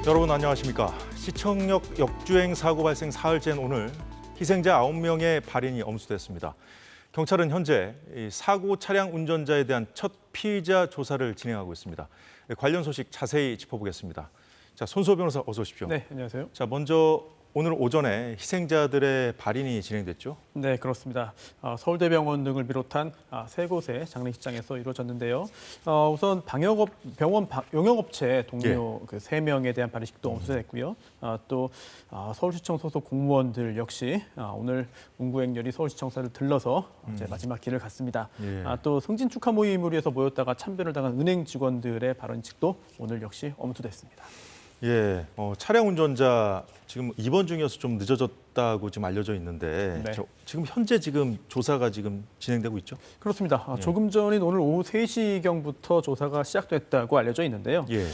여러분 안녕하십니까. 시청역 역주행 사고 발생 사흘째인 오늘 희생자 9명의 발인이 엄수됐습니다. 경찰은 현재 사고 차량 운전자에 대한 첫 피의자 조사를 진행하고 있습니다. 관련 소식 자세히 짚어보겠습니다. 자, 손수호 변호사 어서 오십시오. 네, 안녕하세요. 자, 먼저 오늘 오전에 희생자들의 발인이 진행됐죠? 네, 그렇습니다. 서울대병원 등을 비롯한 세 곳의 장례식장에서 이루어졌는데요. 우선 병원 용역업체 동료 그 3명에 대한 발인식도 엄수됐고요. 또 서울시청 소속 공무원들 역시 오늘 문구행렬이 서울시청사를 들러서 이제 마지막 길을 갔습니다. 또 승진 축하 모임을 위해서 모였다가 참배를 당한 은행 직원들의 발언식도 오늘 역시 엄수됐습니다. 예, 차량 운전자 지금 입원 중이어서 좀 늦어졌다고 지금 알려져 있는데 네. 지금 현재 조사가 지금 진행되고 있죠? 그렇습니다. 조금 전인 오늘 오후 3시경부터 조사가 시작됐다고 알려져 있는데요. 예.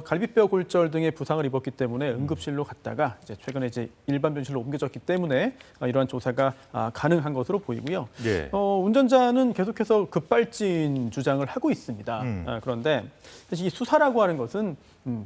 갈비뼈 골절 등의 부상을 입었기 때문에 응급실로 갔다가 최근에 일반 병실로 옮겨졌기 때문에 이러한 조사가 가능한 것으로 보이고요. 예. 운전자는 계속해서 급발진 주장을 하고 있습니다. 그런데 사실 이 수사라고 하는 것은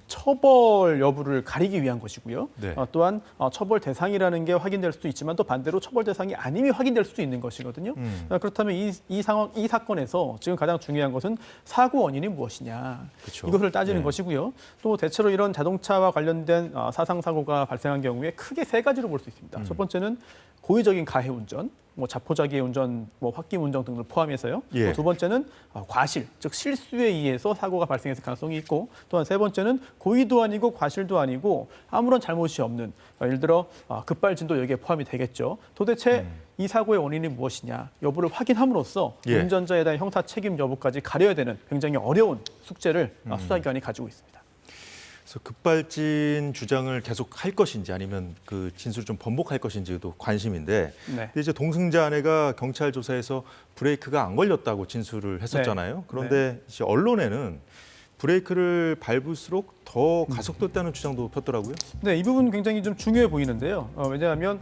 처벌 여부를 가리기 위한 것이고요. 네. 또한 처벌 대상이라는 게 확인될 수도 있지만 또 반대로 처벌 대상이 아님이 확인될 수도 있는 것이거든요. 그렇다면 이 사건에서 지금 가장 중요한 것은 사고 원인이 무엇이냐. 그쵸. 이것을 따지는 네. 것이고요. 또 대체로 이런 자동차와 관련된 사상 사고가 발생한 경우에 크게 3가지로 볼 수 있습니다. 첫 번째는 고의적인 가해 운전, 자포자기 운전, 홧김 운전 등을 포함해서요. 예. 두 번째는 과실, 즉 실수에 의해서 사고가 발생했을 가능성이 있고, 또한 세 번째는 고의도 아니고 과실도 아니고 아무런 잘못이 없는, 예를 들어 급발진도 여기에 포함이 되겠죠. 도대체 이 사고의 원인이 무엇이냐 여부를 확인함으로써 예. 운전자에 대한 형사 책임 여부까지 가려야 되는 굉장히 어려운 숙제를 수사기관이 가지고 있습니다. 그래서 급발진 주장을 계속 할 것인지 아니면 그 진술을 좀 번복할 것인지도 관심인데 네. 근데 이제 동승자 아내가 경찰 조사에서 브레이크가 안 걸렸다고 진술을 했었잖아요. 네. 그런데 이제 언론에는 브레이크를 밟을수록 더 가속됐다는 주장도 폈더라고요. 네, 이 부분 굉장히 좀 중요해 보이는데요. 왜냐하면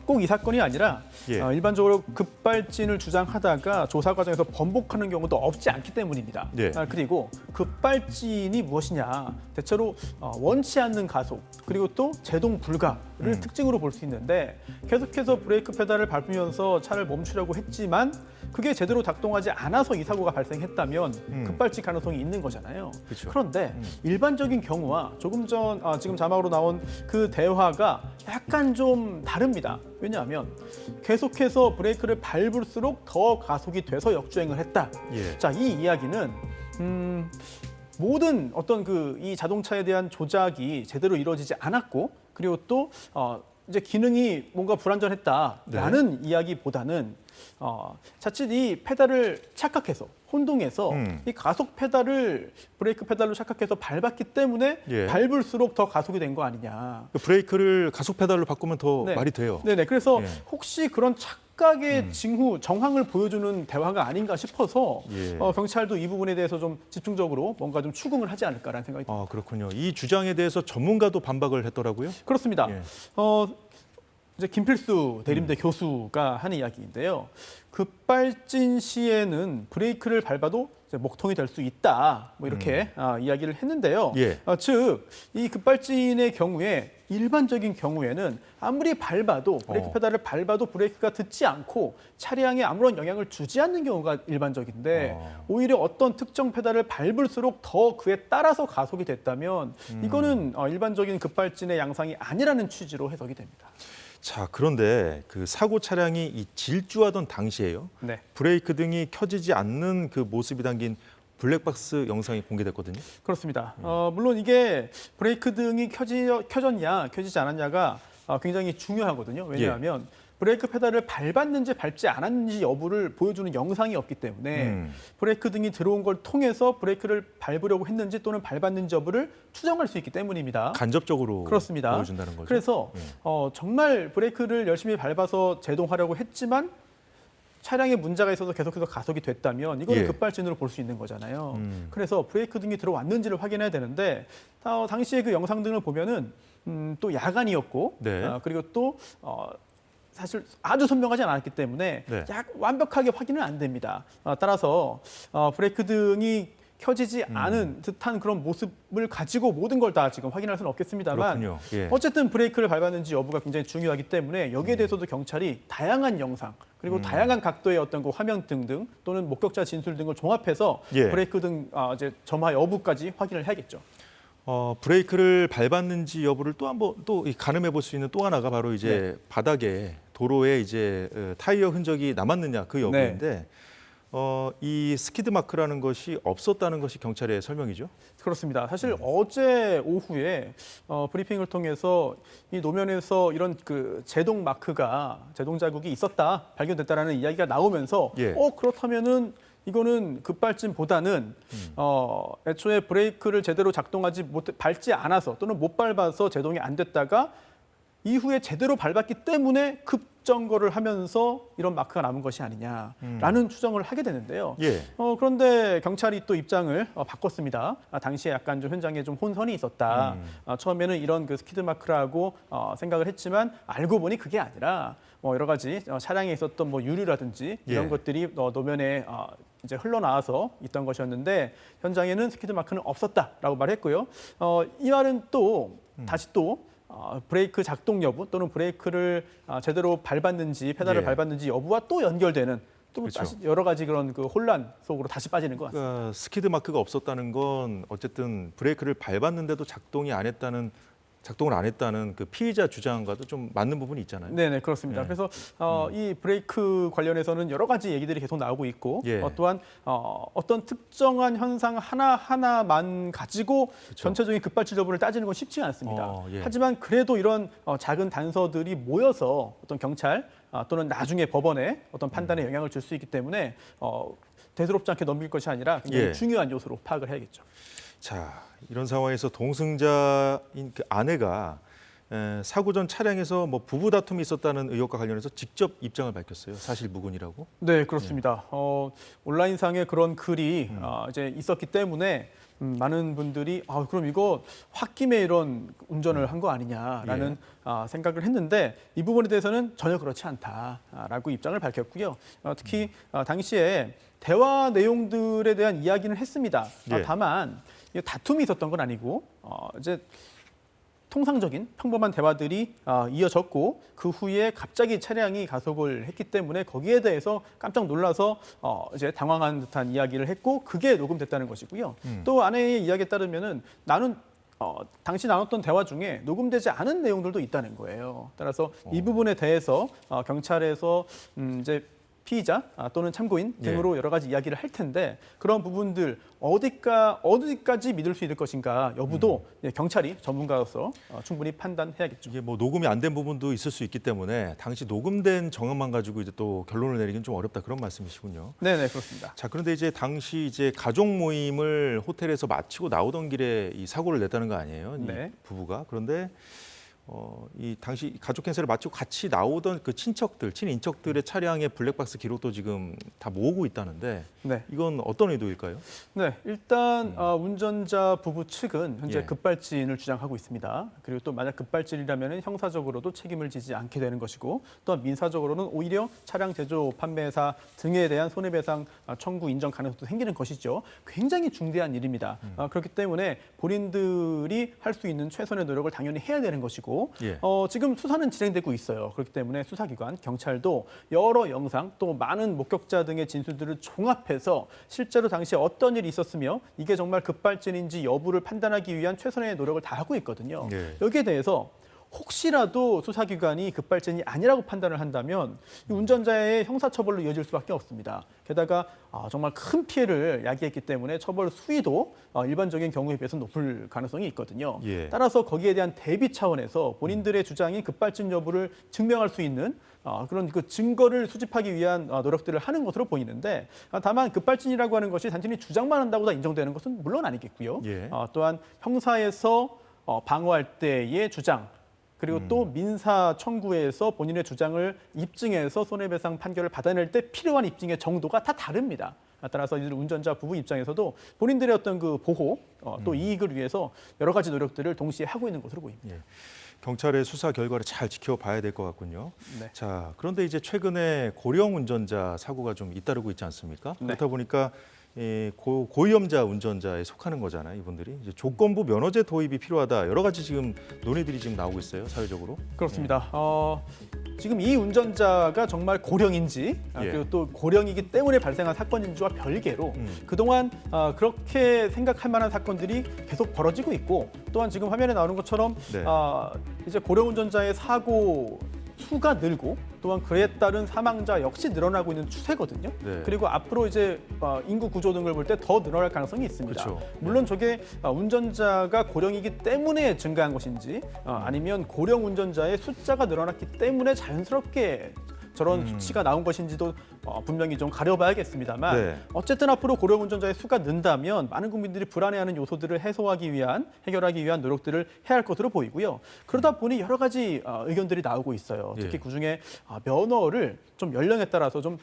꼭 이 사건이 아니라 예. 일반적으로 급발진을 주장하다가 조사 과정에서 번복하는 경우도 없지 않기 때문입니다. 예. 그리고 급발진이 무엇이냐, 대체로 원치 않는 가속, 그리고 또 제동 불가를 특징으로 볼 수 있는데 계속해서 브레이크 페달을 밟으면서 차를 멈추려고 했지만 그게 제대로 작동하지 않아서 이 사고가 발생했다면 급발진 가능성이 있는 거잖아요. 그쵸. 그런데 일반적인 경우와 조금 전 지금 자막으로 나온 그 대화가 약간 좀 다릅니다. 왜냐하면 계속해서 브레이크를 밟을수록 더 가속이 돼서 역주행을 했다. 예. 자, 이 이야기는 모든 어떤 이 자동차에 대한 조작이 제대로 이루어지지 않았고, 그리고 또 이제 기능이 뭔가 불완전했다라는 이야기보다는 자칫 이 페달을 착각해서 혼동해서 이 가속 페달을 브레이크 페달로 착각해서 밟았기 때문에 예. 밟을수록 더 가속이 된 거 아니냐. 그 브레이크를 가속 페달로 바꾸면 더 네. 말이 돼요. 네네. 그래서 예. 혹시 그런 착각의 정황을 보여주는 대화가 아닌가 싶어서 예. 경찰도 이 부분에 대해서 좀 집중적으로 뭔가 좀 추궁을 하지 않을까라는 생각이 듭니다. 그렇군요. 이 주장에 대해서 전문가도 반박을 했더라고요. 그렇습니다. 예. 이제 김필수 대림대 교수가 하는 이야기인데요. 급발진 시에는 브레이크를 밟아도 이제 목통이 될 수 있다. 이렇게 이야기를 했는데요. 예. 즉, 이 급발진의 경우에 일반적인 경우에는 아무리 밟아도 브레이크 페달을 밟아도 브레이크가 듣지 않고 차량에 아무런 영향을 주지 않는 경우가 일반적인데 오히려 어떤 특정 페달을 밟을수록 더 그에 따라서 가속이 됐다면 이거는 일반적인 급발진의 양상이 아니라는 취지로 해석이 됩니다. 자, 그런데 그 사고 차량이 이 질주하던 당시에요. 네. 브레이크 등이 켜지지 않는 그 모습이 담긴 블랙박스 영상이 공개됐거든요. 그렇습니다. 물론 이게 브레이크 등이 켜졌냐, 켜지지 않았냐가 굉장히 중요하거든요. 왜냐하면 브레이크 페달을 밟았는지 밟지 않았는지 여부를 보여주는 영상이 없기 때문에 브레이크 등이 들어온 걸 통해서 브레이크를 밟으려고 했는지 또는 밟았는지 여부를 추정할 수 있기 때문입니다. 간접적으로 그렇습니다. 보여준다는 거죠. 그래서 정말 브레이크를 열심히 밟아서 제동하려고 했지만 차량에 문제가 있어서 계속해서 가속이 됐다면 이거는 예. 급발진으로 볼 수 있는 거잖아요. 그래서 브레이크 등이 들어왔는지를 확인해야 되는데 당시에 그 영상 등을 보면은 또 야간이었고 네. 그리고 또 사실 아주 선명하지 않았기 때문에 네. 완벽하게 확인은 안 됩니다. 따라서 브레이크 등이 켜지지 않은 듯한 그런 모습을 가지고 모든 걸 다 지금 확인할 수는 없겠습니다만 그렇군요. 예. 어쨌든 브레이크를 밟았는지 여부가 굉장히 중요하기 때문에 여기에 대해서도 경찰이 다양한 영상 그리고 다양한 각도의 어떤 그 화면 등등 또는 목격자 진술 등을 종합해서 예. 브레이크 등 이제 점화 여부까지 확인을 해야겠죠. 브레이크를 밟았는지 여부를 또 한번 또 가늠해 볼 수 있는 또 하나가 바로 이제 바닥에 도로에 이제 타이어 흔적이 남았느냐 그 여부인데 이 스키드 마크라는 것이 없었다는 것이 경찰의 설명이죠. 그렇습니다. 사실 어제 오후에 브리핑을 통해서 이 노면에서 이런 그 제동 마크가 제동 자국이 있었다 발견됐다라는 이야기가 나오면서 예. 그렇다면은 이거는 급발진보다는 애초에 브레이크를 제대로 작동하지 못 밟지 않아서 또는 못 밟아서 제동이 안 됐다가 이후에 제대로 밟았기 때문에 급정거를 하면서 이런 마크가 남은 것이 아니냐라는 추정을 하게 되는데요. 예. 그런데 경찰이 또 입장을 바꿨습니다. 당시에 약간 좀 현장에 좀 혼선이 있었다. 처음에는 이런 그 스키드 마크라고 생각을 했지만 알고 보니 그게 아니라 여러 가지 차량에 있었던 뭐 유류라든지 이런 예. 것들이 노면에 이제 흘러나와서 있던 것이었는데 현장에는 스키드 마크는 없었다라고 말했고요. 이 말은 또 다시 또 브레이크 작동 여부 또는 브레이크를 제대로 밟았는지 페달을 예. 밟았는지 여부와 또 연결되는 또 그렇죠. 다시 여러 가지 그런 그 혼란 속으로 다시 빠지는 것 같습니다. 그러니까 스키드 마크가 없었다는 건 어쨌든 브레이크를 밟았는데도 작동을 안 했다는 그 피의자 주장과도 좀 맞는 부분이 있잖아요. 네네 그렇습니다. 예. 그래서 이 브레이크 관련해서는 여러 가지 얘기들이 계속 나오고 있고 예. 또한 어떤 특정한 현상 하나 하나만 가지고 전체적인 급발진 여부를 따지는 건 쉽지 않습니다. 예. 하지만 그래도 이런 작은 단서들이 모여서 어떤 경찰 또는 나중에 법원에 어떤 판단에 영향을 줄 수 있기 때문에 대수롭지 않게 넘길 것이 아니라 굉장히 예. 중요한 요소로 파악을 해야겠죠. 자, 이런 상황에서 동승자인 그 아내가 사고 전 차량에서 뭐 부부 다툼이 있었다는 의혹과 관련해서 직접 입장을 밝혔어요. 사실 무근이라고. 네, 그렇습니다. 온라인상에 그런 글이 이제 있었기 때문에 많은 분들이 그럼 이거 홧김에 이런 운전을 한 거 아니냐라는 생각을 했는데 이 부분에 대해서는 전혀 그렇지 않다라고 입장을 밝혔고요. 특히 당시에 대화 내용들에 대한 이야기는 했습니다. 예. 다만 다툼이 있었던 건 아니고 이제 통상적인 평범한 대화들이 이어졌고 그 후에 갑자기 차량이 가속을 했기 때문에 거기에 대해서 깜짝 놀라서 이제 당황한 듯한 이야기를 했고 그게 녹음됐다는 것이고요. 또 아내의 이야기에 따르면은 나는 당시 나눴던 대화 중에 녹음되지 않은 내용들도 있다는 거예요. 따라서 이 부분에 대해서 경찰에서 이제 피의자 또는 참고인 등으로 여러 가지 이야기를 할 텐데 그런 부분들 어디까지 믿을 수 있을 것인가 여부도 경찰이 전문가로서 충분히 판단해야겠죠. 이게 뭐 녹음이 안 된 부분도 있을 수 있기 때문에 당시 녹음된 정황만 가지고 이제 또 결론을 내리기는 좀 어렵다 그런 말씀이시군요. 네네 그렇습니다. 자, 그런데 이제 당시 이제 가족 모임을 호텔에서 마치고 나오던 길에 이 사고를 냈다는 거 아니에요? 네. 이 부부가. 그런데 이 당시 가족 행사를 마치고 같이 나오던 그 친인척들의 차량의 블랙박스 기록도 지금 다 모으고 있다는데 네. 이건 어떤 의도일까요? 네, 일단 운전자 부부 측은 현재 예. 급발진을 주장하고 있습니다. 그리고 또 만약 급발진이라면 형사적으로도 책임을 지지 않게 되는 것이고 또한 민사적으로는 오히려 차량 제조 판매사 등에 대한 손해배상 청구 인정 가능성도 생기는 것이죠. 굉장히 중대한 일입니다. 그렇기 때문에 본인들이 할 수 있는 최선의 노력을 당연히 해야 되는 것이고 예. 지금 수사는 진행되고 있어요. 그렇기 때문에 수사기관, 경찰도 여러 영상 또 많은 목격자 등의 진술들을 종합해서 실제로 당시에 어떤 일이 있었으며 이게 정말 급발진인지 여부를 판단하기 위한 최선의 노력을 다하고 있거든요. 예. 여기에 대해서 혹시라도 수사기관이 급발진이 아니라고 판단을 한다면 이 운전자의 형사처벌로 이어질 수밖에 없습니다. 게다가 정말 큰 피해를 야기했기 때문에 처벌 수위도 일반적인 경우에 비해서 높을 가능성이 있거든요. 예. 따라서 거기에 대한 대비 차원에서 본인들의 주장이 급발진 여부를 증명할 수 있는 그런 그 증거를 수집하기 위한 노력들을 하는 것으로 보이는데 다만 급발진이라고 하는 것이 단순히 주장만 한다고 다 인정되는 것은 물론 아니겠고요. 예. 또한 형사에서 방어할 때의 주장 그리고 또 민사 청구에서 본인의 주장을 입증해서 손해배상 판결을 받아낼 때 필요한 입증의 정도가 다 다릅니다. 따라서 이들 운전자 부부 입장에서도 본인들의 어떤 그 보호 또 이익을 위해서 여러 가지 노력들을 동시에 하고 있는 것으로 보입니다. 예. 경찰의 수사 결과를 잘 지켜봐야 될 것 같군요. 네. 자, 그런데 이제 최근에 고령 운전자 사고가 좀 잇따르고 있지 않습니까? 네. 그렇다 보니까 고위험자 운전자에 속하는 거잖아요. 이분들이 이제 조건부 면허제 도입이 필요하다. 여러 가지 지금 논의들이 지금 나오고 있어요. 사회적으로. 그렇습니다. 지금 이 운전자가 정말 고령인지 예. 그리고 또 고령이기 때문에 발생한 사건인지와 별개로 그동안 그렇게 생각할 만한 사건들이 계속 벌어지고 있고 또한 지금 화면에 나오는 것처럼 네. 이제 고령 운전자의 사고 수가 늘고 또한 그에 따른 사망자 역시 늘어나고 있는 추세거든요. 네. 그리고 앞으로 이제 인구 구조 등을 볼 때 더 늘어날 가능성이 있습니다. 그렇죠. 물론 저게 운전자가 고령이기 때문에 증가한 것인지 아니면 고령 운전자의 숫자가 늘어났기 때문에 자연스럽게 저런 수치가 나온 것인지도 분명히 좀 가려봐야겠습니다만 네. 어쨌든 앞으로 고령 운전자의 수가 는다면 많은 국민들이 불안해하는 요소들을 해결하기 위한 노력들을 해야 할 것으로 보이고요. 그러다 보니 여러 가지 의견들이 나오고 있어요. 특히 예. 그중에 면허를 좀 연령에 따라서 좀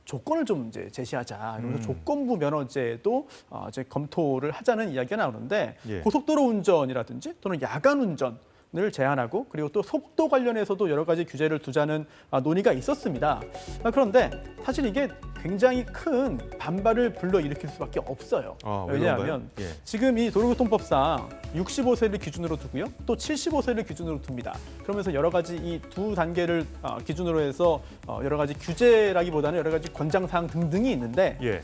조건을 좀 이제 제시하자. 그래서 조건부 면허제도 이제 검토를 하자는 이야기가 나오는데 예. 고속도로 운전이라든지 또는 야간 운전 을 제한하고 그리고 또 속도 관련해서도 여러 가지 규제를 두자는 논의가 있었습니다. 그런데 사실 이게 굉장히 큰 반발을 불러일으킬 수밖에 없어요. 왜 왜냐하면 그런가요? 예. 지금 이 도로교통법상 65세를 기준으로 두고요. 또 75세를 기준으로 둡니다. 그러면서 여러 가지 이 두 단계를 기준으로 해서 여러 가지 규제라기보다는 여러 가지 권장사항 등등이 있는데 예.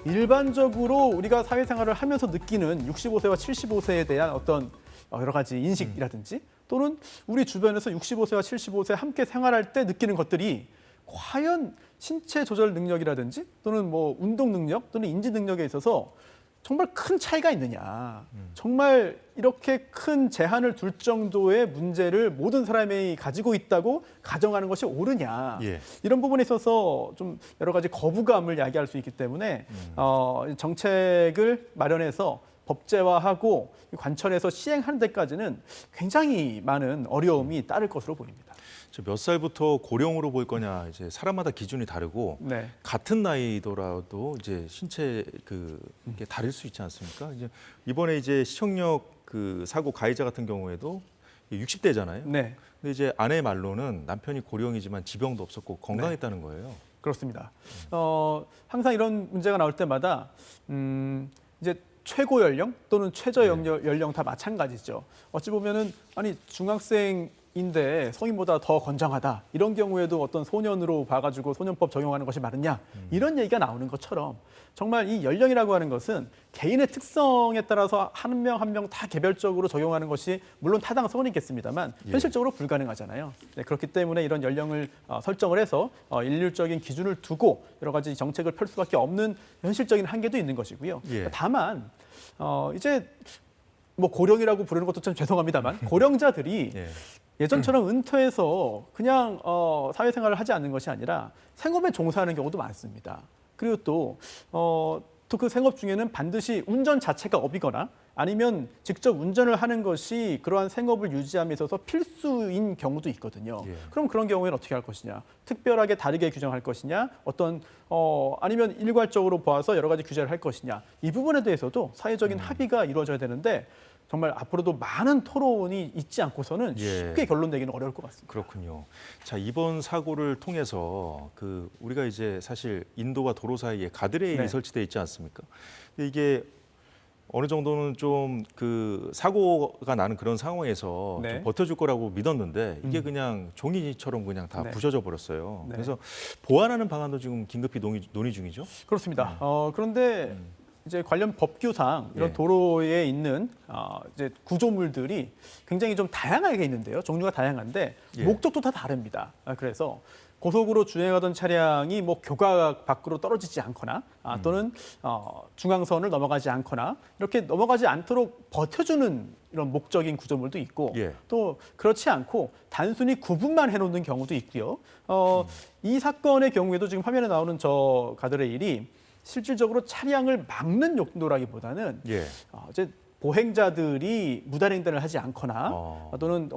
일반적으로 우리가 사회생활을 하면서 느끼는 65세와 75세에 대한 어떤 여러 가지 인식이라든지 또는 우리 주변에서 65세와 75세 함께 생활할 때 느끼는 것들이 과연 신체 조절 능력이라든지 또는 뭐 운동 능력 또는 인지 능력에 있어서 정말 큰 차이가 있느냐. 정말 이렇게 큰 제한을 둘 정도의 문제를 모든 사람이 가지고 있다고 가정하는 것이 옳으냐. 예. 이런 부분에 있어서 좀 여러 가지 거부감을 야기할 수 있기 때문에 정책을 마련해서 법제화하고 관철해서 시행하는 데까지는 굉장히 많은 어려움이 따를 것으로 보입니다. 몇 살부터 고령으로 볼 거냐 이제 사람마다 기준이 다르고 네. 같은 나이더라도 이제 신체 이게 다를 수 있지 않습니까? 이제 이번에 이제 시청력 사고 가해자 같은 경우에도 60대잖아요. 네. 근데 이제 아내 말로는 남편이 고령이지만 지병도 없었고 건강했다는 거예요. 그렇습니다. 항상 이런 문제가 나올 때마다 이제 최고 연령 또는 최저 연령 다 마찬가지죠. 어찌 보면은 아니 중학생인데 성인보다 더 건장하다 이런 경우에도 어떤 소년으로 봐가지고 소년법 적용하는 것이 맞느냐 이런 얘기가 나오는 것처럼 정말 이 연령이라고 하는 것은 개인의 특성에 따라서 한 명 한 명 다 개별적으로 적용하는 것이 물론 타당성은 있겠습니다만 현실적으로 불가능하잖아요. 네, 그렇기 때문에 이런 연령을 설정을 해서 일률적인 기준을 두고 여러 가지 정책을 펼 수밖에 없는 현실적인 한계도 있는 것이고요. 예. 다만 이제 뭐 고령이라고 부르는 것도 참 죄송합니다만 고령자들이 예. 예전처럼 은퇴해서 그냥 사회생활을 하지 않는 것이 아니라 생업에 종사하는 경우도 많습니다. 그리고 또 그 생업 중에는 반드시 운전 자체가 업이거나 아니면 직접 운전을 하는 것이 그러한 생업을 유지함에 있어서 필수인 경우도 있거든요. 예. 그럼 그런 경우에는 어떻게 할 것이냐? 특별하게 다르게 규정할 것이냐? 아니면 일괄적으로 보아서 여러 가지 규제를 할 것이냐? 이 부분에 대해서도 사회적인 합의가 이루어져야 되는데 정말 앞으로도 많은 토론이 있지 않고서는 쉽게 결론 내기는 어려울 것 같습니다. 그렇군요. 자, 이번 사고를 통해서 우리가 이제 사실 인도와 도로 사이에 가드레일이 네. 설치되어 있지 않습니까? 근데 이게 어느 정도는 좀 사고가 나는 그런 상황에서 네. 좀 버텨줄 거라고 믿었는데 이게 그냥 종이처럼 그냥 다 네. 부셔져 버렸어요. 네. 그래서 보완하는 방안도 지금 긴급히 논의 중이죠. 그렇습니다. 그런데 이제 관련 법규상 이런 예. 도로에 있는 이제 구조물들이 굉장히 좀 다양하게 있는데요. 종류가 다양한데 예. 목적도 다 다릅니다. 그래서 고속으로 주행하던 차량이 뭐 교가 밖으로 떨어지지 않거나 또는 중앙선을 넘어가지 않거나 이렇게 넘어가지 않도록 버텨주는 이런 목적인 구조물도 있고 예. 또 그렇지 않고 단순히 구분만 해놓는 경우도 있고요. 이 사건의 경우에도 지금 화면에 나오는 저 가드레일이 실질적으로 차량을 막는 용도라기보다는 예. 이제 보행자들이 무단횡단을 하지 않거나 또는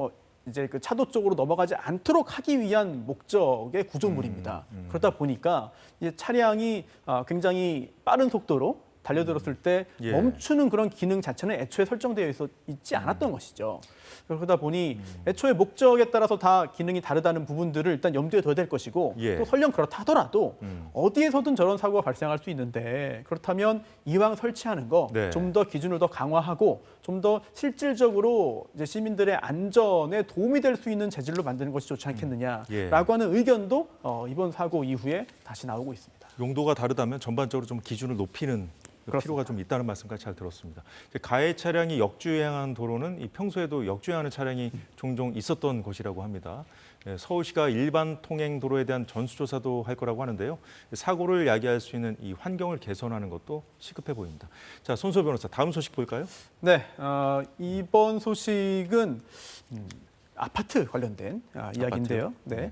이제 그 차도 쪽으로 넘어가지 않도록 하기 위한 목적의 구조물입니다. 그러다 보니까 이제 차량이 굉장히 빠른 속도로 달려들었을 때 예. 멈추는 그런 기능 자체는 애초에 설정되어 있지 않았던 것이죠. 그러다 보니 애초에 목적에 따라서 다 기능이 다르다는 부분들을 일단 염두에 둬야 될 것이고 예. 또 설령 그렇다 하더라도 어디에서든 저런 사고가 발생할 수 있는데 그렇다면 이왕 설치하는 거 네. 좀 더 기준을 더 강화하고 좀 더 실질적으로 이제 시민들의 안전에 도움이 될 수 있는 재질로 만드는 것이 좋지 않겠느냐라고 예. 하는 의견도 이번 사고 이후에 다시 나오고 있습니다. 용도가 다르다면 전반적으로 좀 기준을 높이는 그렇습니다. 필요가 좀 있다는 말씀까지 잘 들었습니다. 이제 가해 차량이 역주행한 도로는 이 평소에도 역주행하는 차량이 종종 있었던 곳이라고 합니다. 예, 서울시가 일반 통행 도로에 대한 전수조사도 할 거라고 하는데요. 사고를 야기할 수 있는 이 환경을 개선하는 것도 시급해 보입니다. 자, 손소 변호사, 다음 소식 볼까요? 네, 이번 소식은 아파트 관련된 이야기인데요. 네,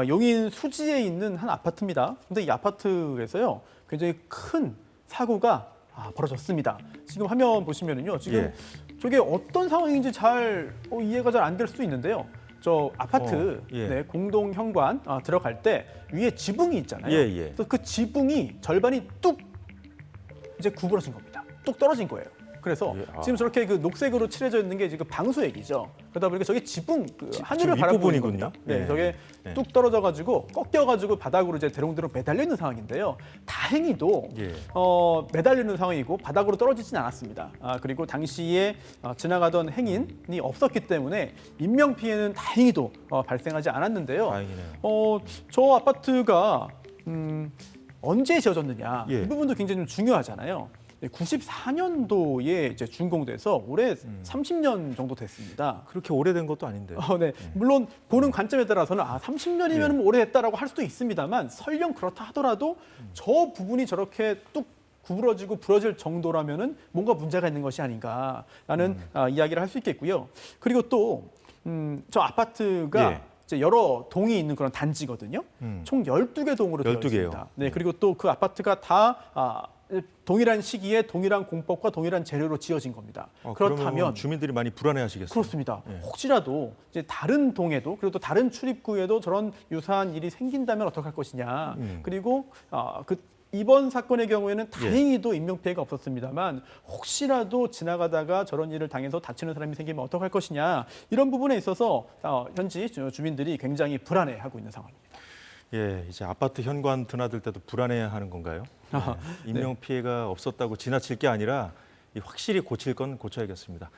용인 수지에 있는 한 아파트입니다. 근데 이 아파트에서요, 굉장히 큰 사고가 벌어졌습니다. 지금 화면 보시면은요, 지금 예. 저게 어떤 상황인지 잘 이해가 잘 안 될 수 있는데요. 저 아파트 예. 네, 공동 현관 들어갈 때 위에 지붕이 있잖아요. 예, 예. 그래서 그 지붕이 절반이 뚝 이제 구부러진 겁니다. 뚝 떨어진 거예요. 그래서 예, 지금 저렇게 그 녹색으로 칠해져 있는 게 지금 방수액이죠. 그러다 보니까 저게 지붕 하늘을 지금 바라보고 있는 윗부분이군요. 겁니다. 네, 예. 저게 예. 뚝 떨어져가지고 꺾여가지고 바닥으로 이제 대롱대롱 매달려 있는 상황인데요. 다행히도 예. 매달리는 상황이고 바닥으로 떨어지진 않았습니다. 그리고 당시에 지나가던 행인이 없었기 때문에 인명 피해는 다행히도 발생하지 않았는데요. 다행이네요. 저 아파트가 언제 지어졌느냐 예. 이 부분도 굉장히 좀 중요하잖아요. 94년도에 이제 준공돼서 올해 30년 정도 됐습니다. 그렇게 오래된 것도 아닌데. 네. 물론 보는 관점에 따라서는 30년이면 오래됐다라고 할 수도 있습니다만 설령 그렇다 하더라도 저 부분이 저렇게 뚝 구부러지고 부러질 정도라면은 뭔가 문제가 있는 것이 아닌가라는 이야기를 할 수 있겠고요. 그리고 또 저 아파트가 예. 이제 여러 동이 있는 그런 단지거든요. 총 12개 동으로 되어 12 개요. 있습니다. 네, 그리고 또 그 아파트가 다 동일한 시기에 동일한 공법과 동일한 재료로 지어진 겁니다. 그렇다면 그러면 주민들이 많이 불안해하시겠어요. 그렇습니다. 예. 혹시라도 이제 다른 동에도 그리고 또 다른 출입구에도 저런 유사한 일이 생긴다면 어떡할 것이냐. 그리고 이번 사건의 경우에는 다행히도 인명 피해가 없었습니다만 혹시라도 지나가다가 저런 일을 당해서 다치는 사람이 생기면 어떡할 것이냐. 이런 부분에 있어서 현지 주민들이 굉장히 불안해하고 있는 상황입니다. 예, 이제 아파트 현관 드나들 때도 불안해하는 건가요? 네. 인명 피해가 없었다고 지나칠 게 아니라 확실히 고칠 건 고쳐야겠습니다.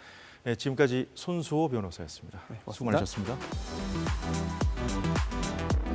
네, 지금까지 손수호 변호사였습니다. 네, 수고 고맙습니다. 많으셨습니다.